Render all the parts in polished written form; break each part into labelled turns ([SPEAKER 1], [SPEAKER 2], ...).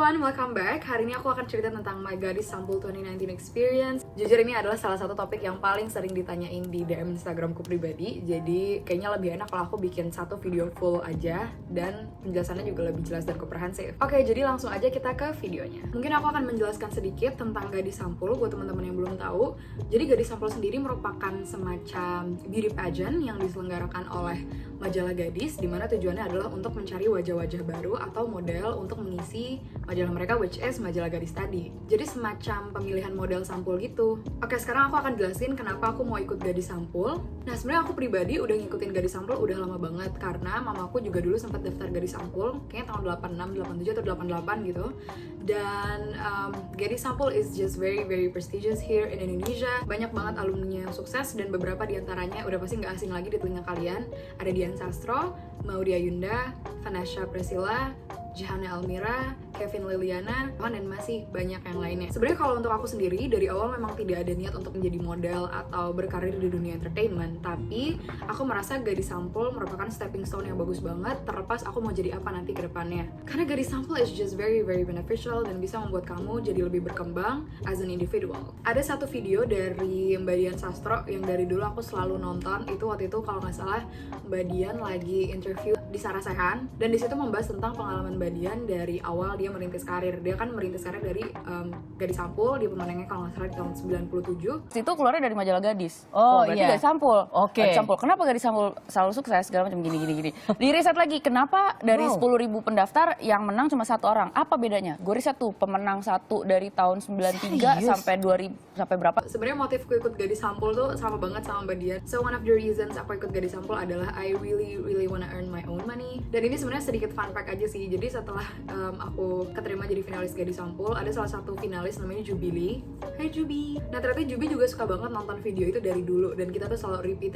[SPEAKER 1] everyone, welcome back. Hari ini aku akan cerita tentang My Gadis Sampul 2019 Experience. Jujur ini adalah salah satu topik yang paling sering ditanyain di DM Instagramku pribadi. Jadi kayaknya lebih enak kalau aku bikin satu video full aja dan penjelasannya juga lebih jelas dan komprehensif. Oke, jadi langsung aja kita ke videonya. Mungkin aku akan menjelaskan sedikit tentang Gadis Sampul buat teman-teman yang belum tahu. Jadi Gadis Sampul sendiri merupakan semacam beauty pageant yang diselenggarakan oleh majalah Gadis, dimana tujuannya adalah untuk mencari wajah-wajah baru atau model untuk mengisi majalah mereka, which is majalah Gadis tadi. Jadi semacam pemilihan model sampul gitu. Oke, sekarang aku akan jelasin kenapa aku mau ikut Gadis Sampul. Nah, sebenarnya aku pribadi udah ngikutin Gadis Sampul udah lama banget karena mamaku juga dulu sempat daftar Gadis Sampul, kayaknya tahun 86, 87 atau 88 gitu. Dan Gadis Sampul is just very prestigious here in Indonesia. Banyak banget alumni yang sukses dan beberapa diantaranya udah pasti nggak asing lagi di telinga kalian. Ada Dian Sastro, Maudy Ayunda, Vanessa Priscilla, Jihana Almira, Kevin Liliana, dan masih banyak yang lainnya. Sebenarnya kalau untuk aku sendiri, dari awal memang tidak ada niat untuk menjadi model atau berkarir di dunia entertainment. Tapi aku merasa Gadis Sampul merupakan stepping stone yang bagus banget, terlepas aku mau jadi apa nanti ke depannya. Karena Gadis Sampul is just very beneficial dan bisa membuat kamu jadi lebih berkembang as an individual. Ada satu video dari Mbak Dian Sastro yang dari dulu aku selalu nonton. Itu waktu itu kalau nggak salah Mbak Dian lagi interview di Sarasehan, dan disitu membahas tentang pengalaman Mbak Dian dari awal dia merintis karir. Dia kan merintis karir dari Gadis Sampul, dia pemenangnya kalau nggak salah di tahun 97.
[SPEAKER 2] Itu keluarnya dari majalah Gadis.
[SPEAKER 1] Berarti
[SPEAKER 2] Gadis Sampul.
[SPEAKER 1] Oke.
[SPEAKER 2] Gadis Sampul. Kenapa Gadis Sampul selalu sukses segala macam gini. Di riset lagi, kenapa dari 10.000 pendaftar yang menang cuma satu orang? Apa bedanya? Gue riset tuh pemenang satu dari tahun 93 sampai 2000 sampai berapa?
[SPEAKER 1] Sebenarnya motifku ikut Gadis Sampul tuh sama banget sama Mbak Dian. So one of the reasons aku ikut Gadis Sampul adalah I really wanna earn my own money. Dan ini sebenarnya sedikit fun fact aja sih. Jadi setelah aku keterima jadi finalis Gadis Sampul, ada salah satu finalis namanya Jubili. Hai Jubi. Nah, ternyata Jubi juga suka banget nonton video itu dari dulu, dan kita tuh selalu repeat.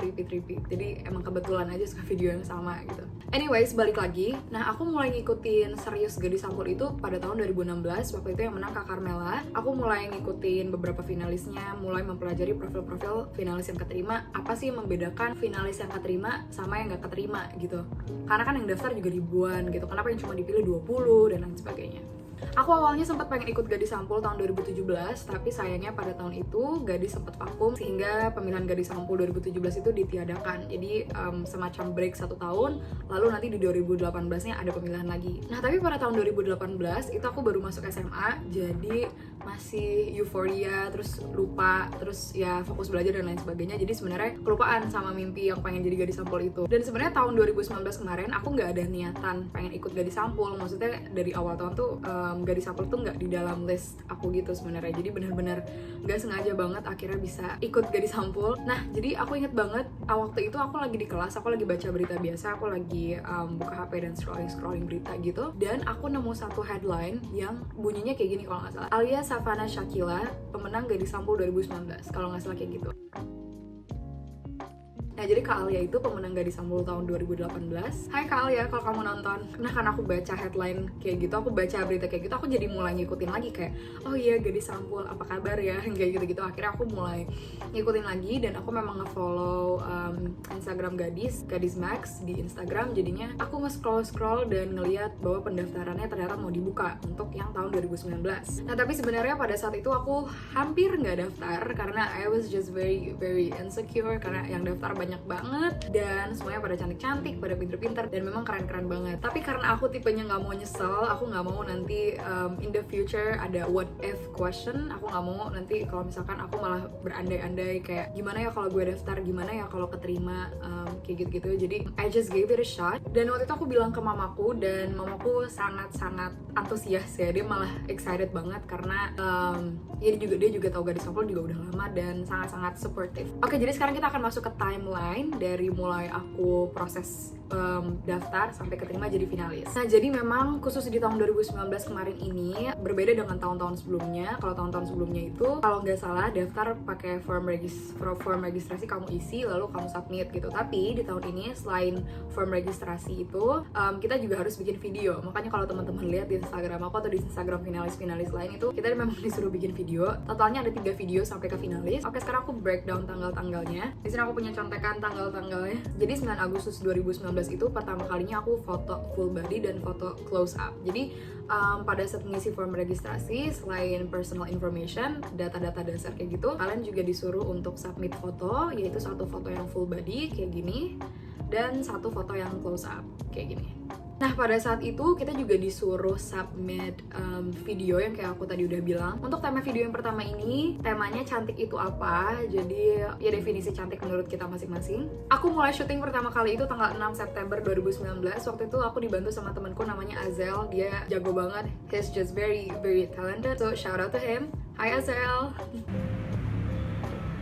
[SPEAKER 1] Jadi emang kebetulan aja suka video yang sama gitu. Anyways, balik lagi. Nah, aku mulai ngikutin serius Gadis Sampul itu pada tahun 2016. Waktu itu yang menang Kak Carmela. Aku mulai ngikutin beberapa finalisnya, mulai mempelajari profil-profil finalis yang keterima. Apa sih yang membedakan finalis yang keterima sama yang gak keterima gitu. Karena kan yang daftar juga ribuan gitu. Kenapa yang cuma dipilih 20 dan lain sebagainya. Aku awalnya sempat pengen ikut Gadis Sampul tahun 2017, tapi sayangnya pada tahun itu Gadis sempat vakum sehingga pemilihan Gadis Sampul 2017 itu ditiadakan. Jadi semacam break 1 tahun, lalu nanti di 2018-nya ada pemilihan lagi. Nah, tapi pada tahun 2018 itu aku baru masuk SMA, jadi masih euforia, terus lupa, terus ya fokus belajar dan lain sebagainya. Jadi sebenarnya kelupaan sama mimpi yang pengen jadi Gadis Sampul itu. Dan sebenarnya tahun 2019 kemarin aku nggak ada niatan pengen ikut Gadis Sampul. Maksudnya dari awal tahun tuh Gadis Sampul tuh nggak di dalam list aku gitu sebenarnya. Jadi benar-benar nggak sengaja banget akhirnya bisa ikut Gadis Sampul. Nah, jadi aku inget banget waktu itu aku lagi di kelas, aku lagi baca berita biasa, aku lagi buka HP dan scrolling berita gitu, dan aku nemu satu headline yang bunyinya kayak gini kalau nggak salah. Alia Savana Shakila, pemenang Gadis Sampul 2019, kalau nggak salah kayak gitu. Nah, jadi Kak Alia itu pemenang Gadis Sampul tahun 2018. Hai Kak Alia, kalau kamu nonton. Nah, karena aku baca headline kayak gitu, aku baca berita kayak gitu, aku jadi mulai ngikutin lagi kayak, oh iya Gadis Sampul, apa kabar ya, kayak gitu-gitu. Akhirnya aku mulai ngikutin lagi, dan aku memang nge-follow Instagram Gadis Max di Instagram. Jadinya aku nge-scroll dan ngeliat bahwa pendaftarannya ternyata mau dibuka untuk yang tahun 2019. Nah, tapi sebenarnya pada saat itu aku hampir nggak daftar karena I was just very insecure karena yang daftar banyak banget dan semuanya pada cantik-cantik, pada pinter-pinter, dan memang keren-keren banget. Tapi karena aku tipenya nggak mau nyesel, aku nggak mau nanti in the future ada what if question. Aku nggak mau nanti kalau misalkan aku malah berandai-andai kayak gimana ya kalau gue daftar, gimana ya kalau keterima, kayak gitu-gitu. Jadi I just gave it a shot. Dan waktu itu aku bilang ke mamaku, dan mamaku sangat antusias ya. Dia malah excited banget karena ya dia juga tahu Gadis Sampul juga udah lama dan sangat supportive. Oke, jadi sekarang kita akan masuk ke timeline dari mulai aku proses daftar sampai keterima jadi finalis. Nah, jadi memang khusus di tahun 2019 kemarin ini berbeda dengan tahun-tahun sebelumnya. Kalau tahun-tahun sebelumnya itu kalau nggak salah daftar pakai form registrasi, kamu isi lalu kamu submit gitu. Tapi di tahun ini selain form registrasi itu kita juga harus bikin video. Makanya kalau teman-teman lihat di Instagram aku atau di Instagram finalis lain itu kita memang disuruh bikin video. Totalnya ada 3 video sampai ke finalis. Oke, sekarang aku breakdown tanggal-tanggalnya. Di sini aku punya contekan tanggal-tanggalnya. Jadi 9 Agustus 2019 itu pertama kalinya aku foto full body dan foto close up. Jadi pada saat mengisi form registrasi, selain personal information, data-data dasar kayak gitu, kalian juga disuruh untuk submit foto, yaitu satu foto yang full body kayak gini dan satu foto yang close up kayak gini. Nah, pada saat itu kita juga disuruh submit video yang kayak aku tadi udah bilang. Untuk tema video yang pertama ini, temanya cantik itu apa? Jadi ya definisi cantik menurut kita masing-masing. Aku mulai syuting pertama kali itu tanggal 6 September 2019. Waktu itu aku dibantu sama temanku namanya Azel. Dia jago banget. He's just very talented. So shout out to him. Hi Azel.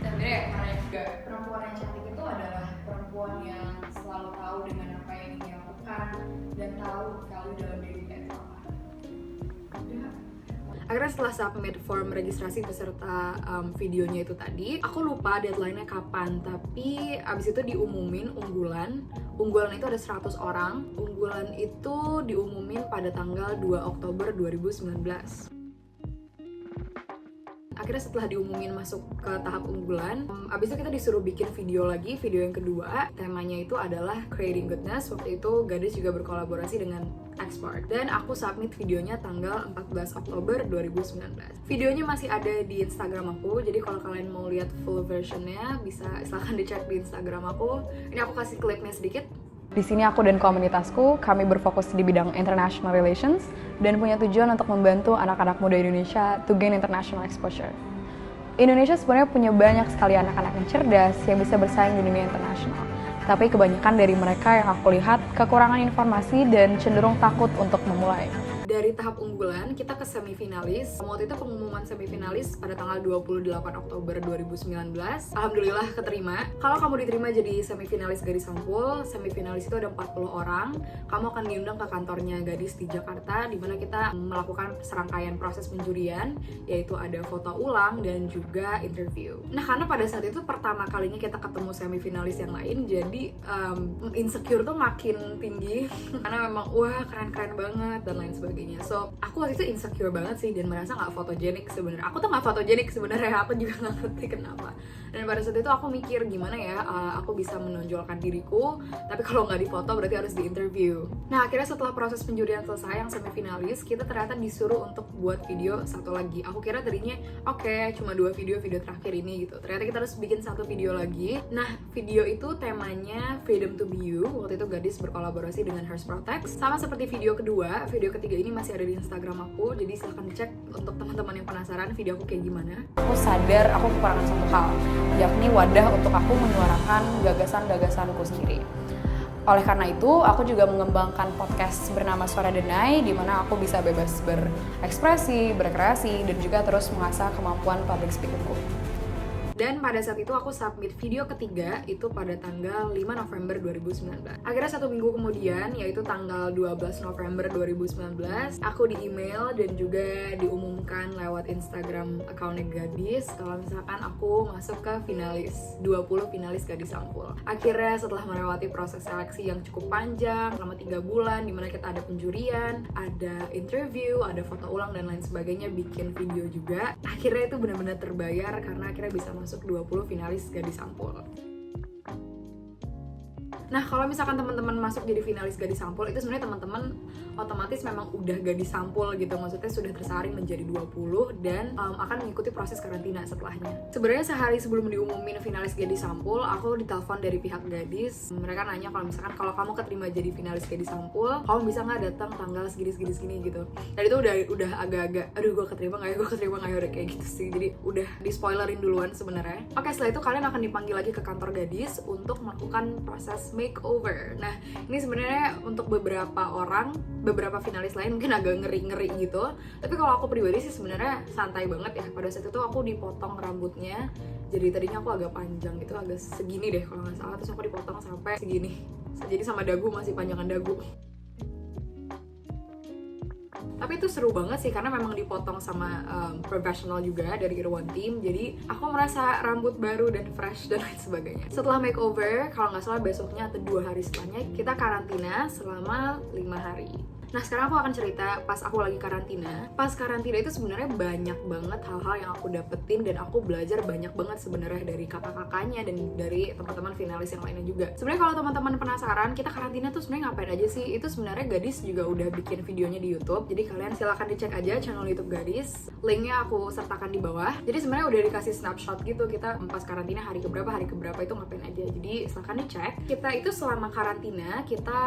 [SPEAKER 1] Dan beda karena juga perempuan yang cantik itu adalah perempuan yang selalu tahu dengan apa yang ingin dilakukan dan tahu kalau dalam diri kayak apa. Akhirnya setelah submit form registrasi beserta videonya itu tadi, aku lupa deadline-nya kapan, tapi abis itu diumumin unggulan itu ada 100 orang. Unggulan itu diumumin pada tanggal 2 Oktober 2019. Akhirnya setelah diumumin masuk ke tahap unggulan, abis itu kita disuruh bikin video lagi, video yang kedua. Temanya itu adalah Creating Goodness. Waktu itu Gadis juga berkolaborasi dengan Export. Dan aku submit videonya tanggal 14 Oktober 2019. Videonya masih ada di Instagram aku, jadi kalau kalian mau lihat full versionnya, bisa silahkan dicek di Instagram aku. Ini aku kasih klipnya sedikit.
[SPEAKER 3] Di sini aku dan komunitasku, kami berfokus di bidang international relations dan punya tujuan untuk membantu anak-anak muda Indonesia to gain international exposure. Indonesia sebenarnya punya banyak sekali anak-anak yang cerdas yang bisa bersaing di dunia internasional. Tapi kebanyakan dari mereka yang aku lihat kekurangan informasi dan cenderung takut untuk memulai.
[SPEAKER 1] Dari tahap unggulan, kita ke semifinalis. Waktu itu pengumuman semifinalis pada tanggal 28 Oktober 2019. Alhamdulillah keterima. Kalau kamu diterima jadi semifinalis Gadis Sampul, semifinalis itu ada 40 orang. Kamu akan diundang ke kantornya Gadis di Jakarta, di mana kita melakukan serangkaian proses penjurian, yaitu ada foto ulang dan juga interview. Nah, karena pada saat itu pertama kalinya kita ketemu semifinalis yang lain, jadi insecure tuh makin tinggi. Karena memang, wah keren-keren banget, dan lain sebagainya. So, aku waktu itu insecure banget sih dan merasa nggak fotogenik sebenarnya. Aku tuh nggak fotogenik sebenarnya, aku juga nggak ngerti kenapa. Dan pada saat itu aku mikir gimana ya aku bisa menonjolkan diriku, tapi kalau nggak difoto berarti harus di interview. Nah, akhirnya setelah proses penjurian selesai yang semifinalis, kita ternyata disuruh untuk buat video satu lagi. Aku kira tadinya oke, cuma 2 video terakhir ini gitu. Ternyata kita harus bikin 1 video lagi. Nah, video itu temanya Freedom to Be You. Waktu itu Gadis berkolaborasi dengan Hearst Protect. Sama seperti video kedua, video ketiga ini masih ada di Instagram aku, jadi silahkan cek untuk teman-teman yang penasaran video aku kayak gimana.
[SPEAKER 3] Aku sadar aku kekurangan satu hal, yakni wadah untuk aku menyuarakan gagasan-gagasanku sendiri. Oleh karena itu, aku juga mengembangkan podcast bernama Suara Denai, di mana aku bisa bebas berekspresi, berkreasi, dan juga terus mengasah kemampuan public speakingku.
[SPEAKER 1] Dan pada saat itu aku submit video ketiga itu pada tanggal 5 November 2019. Akhirnya 1 minggu kemudian, yaitu tanggal 12 November 2019, aku di email dan juga diumumkan lewat Instagram account Gadis kalau misalkan aku masuk ke finalis 20 finalis Gadis Sampul. Akhirnya setelah melewati proses seleksi yang cukup panjang selama 3 bulan, dimana kita ada penjurian, ada interview, ada foto ulang dan lain sebagainya, bikin video juga. Akhirnya itu benar-benar terbayar karena akhirnya bisa masuk 20 finalis Gadis Sampul. Nah, kalau misalkan teman-teman masuk jadi finalis Gadis Sampul, itu sebenarnya teman-teman otomatis memang udah Gadis Sampul gitu. Maksudnya sudah tersaring menjadi 20 dan akan mengikuti proses karantina setelahnya. Sebenarnya sehari sebelum diumumin finalis Gadis Sampul, aku ditelepon dari pihak Gadis. Mereka nanya kalau misalkan kalau kamu keterima jadi finalis Gadis Sampul, kamu bisa nggak datang tanggal segini gitu. Dan itu udah agak-agak, aduh gue keterima nggak ya, udah kayak gitu sih. Jadi udah di spoilerin duluan sebenarnya. Oke, setelah itu kalian akan dipanggil lagi ke kantor Gadis untuk melakukan proses makeover. Nah, ini sebenarnya untuk beberapa orang, beberapa finalis lain mungkin agak ngeri-ngeri gitu. Tapi kalau aku pribadi sih sebenarnya santai banget ya. Pada saat itu aku dipotong rambutnya. Jadi tadinya aku agak panjang gitu, agak segini deh kalau nggak salah. Terus aku dipotong sampai segini. Jadi sama dagu masih panjangan dagu. Tapi itu seru banget sih karena memang dipotong sama profesional juga dari Irwan Team. Jadi aku merasa rambut baru dan fresh dan lain sebagainya. Setelah makeover, kalau nggak salah besoknya atau 2 hari setelahnya kita karantina selama 5 hari. Nah sekarang aku akan cerita pas aku lagi karantina. Pas karantina itu sebenarnya banyak banget hal-hal yang aku dapetin dan aku belajar banyak banget sebenarnya dari kakak-kakaknya dan dari teman-teman finalis yang lainnya juga. Sebenarnya kalau teman-teman penasaran kita karantina tuh sebenarnya ngapain aja sih? Itu sebenarnya Gadis juga udah bikin videonya di YouTube. Jadi kalian silahkan dicek aja channel YouTube Gadis. Linknya aku sertakan di bawah. Jadi sebenarnya udah dikasih snapshot gitu kita pas karantina hari keberapa itu ngapain aja. Jadi silahkan dicek. Kita itu selama karantina kita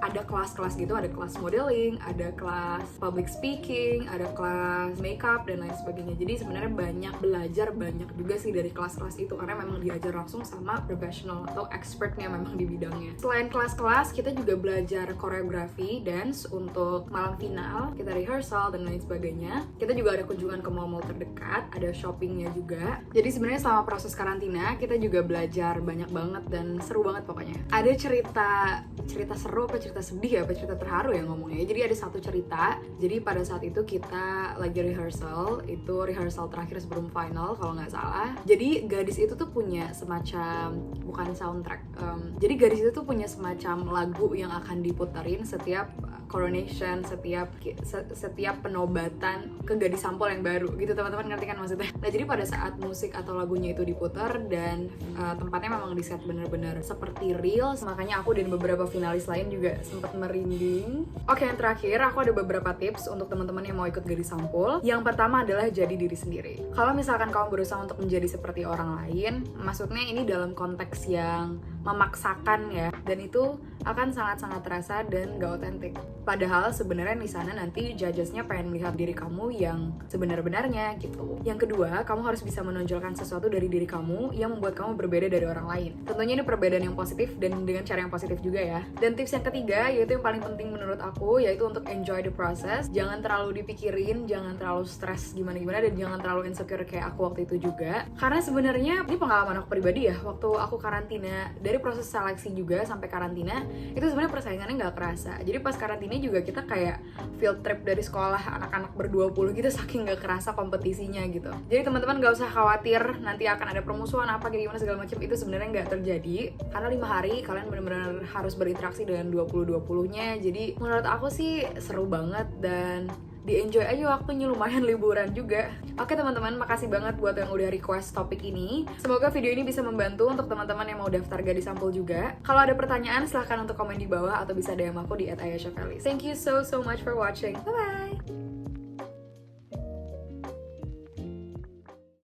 [SPEAKER 1] ada kelas-kelas gitu, ada kelas modeling, ada kelas public speaking, ada kelas makeup dan lain sebagainya. Jadi sebenarnya belajar banyak juga sih dari kelas-kelas itu karena memang diajar langsung sama profesional atau expertnya memang di bidangnya. Selain kelas-kelas, kita juga belajar koreografi, dance untuk malam final, kita rehearsal dan lain sebagainya. Kita juga ada kunjungan ke mall-mall terdekat, ada shoppingnya juga. Jadi sebenarnya selama proses karantina kita juga belajar banyak banget dan seru banget pokoknya. Ada cerita seru apa cerita sedih apa cerita terharu ya ngomongnya. Jadi ada satu cerita. Jadi pada saat itu kita lagi rehearsal, itu rehearsal terakhir sebelum final kalau nggak salah. Jadi Gadis itu tuh punya semacam bukan soundtrack. Jadi Gadis itu tuh punya semacam lagu yang akan diputerin setiap coronation, setiap penobatan ke gadis sampul yang baru gitu, teman-teman ngerti kan maksudnya. Nah jadi pada saat musik atau lagunya itu diputar dan tempatnya memang di set bener-bener seperti real, makanya aku dan beberapa finalis lain juga sempat merinding. Oke, yang terakhir aku ada beberapa tips untuk teman-teman yang mau ikut gadis sampul. Yang pertama adalah jadi diri sendiri. Kalau misalkan kamu berusaha untuk menjadi seperti orang lain, maksudnya ini dalam konteks yang memaksakan ya, dan itu akan sangat-sangat terasa dan gak otentik. Padahal sebenarnya di sana nanti judgesnya pengen melihat diri kamu yang sebenar-benarnya gitu. Yang kedua, kamu harus bisa menonjolkan sesuatu dari diri kamu yang membuat kamu berbeda dari orang lain. Tentunya ini perbedaan yang positif dan dengan cara yang positif juga ya. Dan tips yang ketiga, yaitu yang paling penting menurut aku, yaitu untuk enjoy the process. Jangan terlalu dipikirin, jangan terlalu stres gimana-gimana, dan jangan terlalu insecure kayak aku waktu itu juga. Karena sebenarnya ini pengalaman aku pribadi ya, waktu aku karantina, dari proses seleksi juga sampai karantina, itu sebenarnya persaingannya nggak kerasa. Jadi pas karantina juga kita kayak field trip dari sekolah anak-anak ber-20 gitu, saking nggak kerasa kompetisinya gitu. Jadi teman-teman nggak usah khawatir nanti akan ada permusuhan apa kayak gimana segala macam, itu sebenarnya nggak terjadi karena 5 hari kalian benar-benar harus berinteraksi dengan 20-20-nya. Jadi menurut aku sih seru banget dan di-enjoy aja waktunya, lumayan liburan juga. Oke teman-teman, makasih banget buat yang udah request topik ini. Semoga video ini bisa membantu untuk teman-teman yang mau daftar Gadis Sampul juga. Kalau ada pertanyaan silahkan untuk komen di bawah atau bisa DM aku di @ayashafelis. Thank you so much for watching. Bye bye.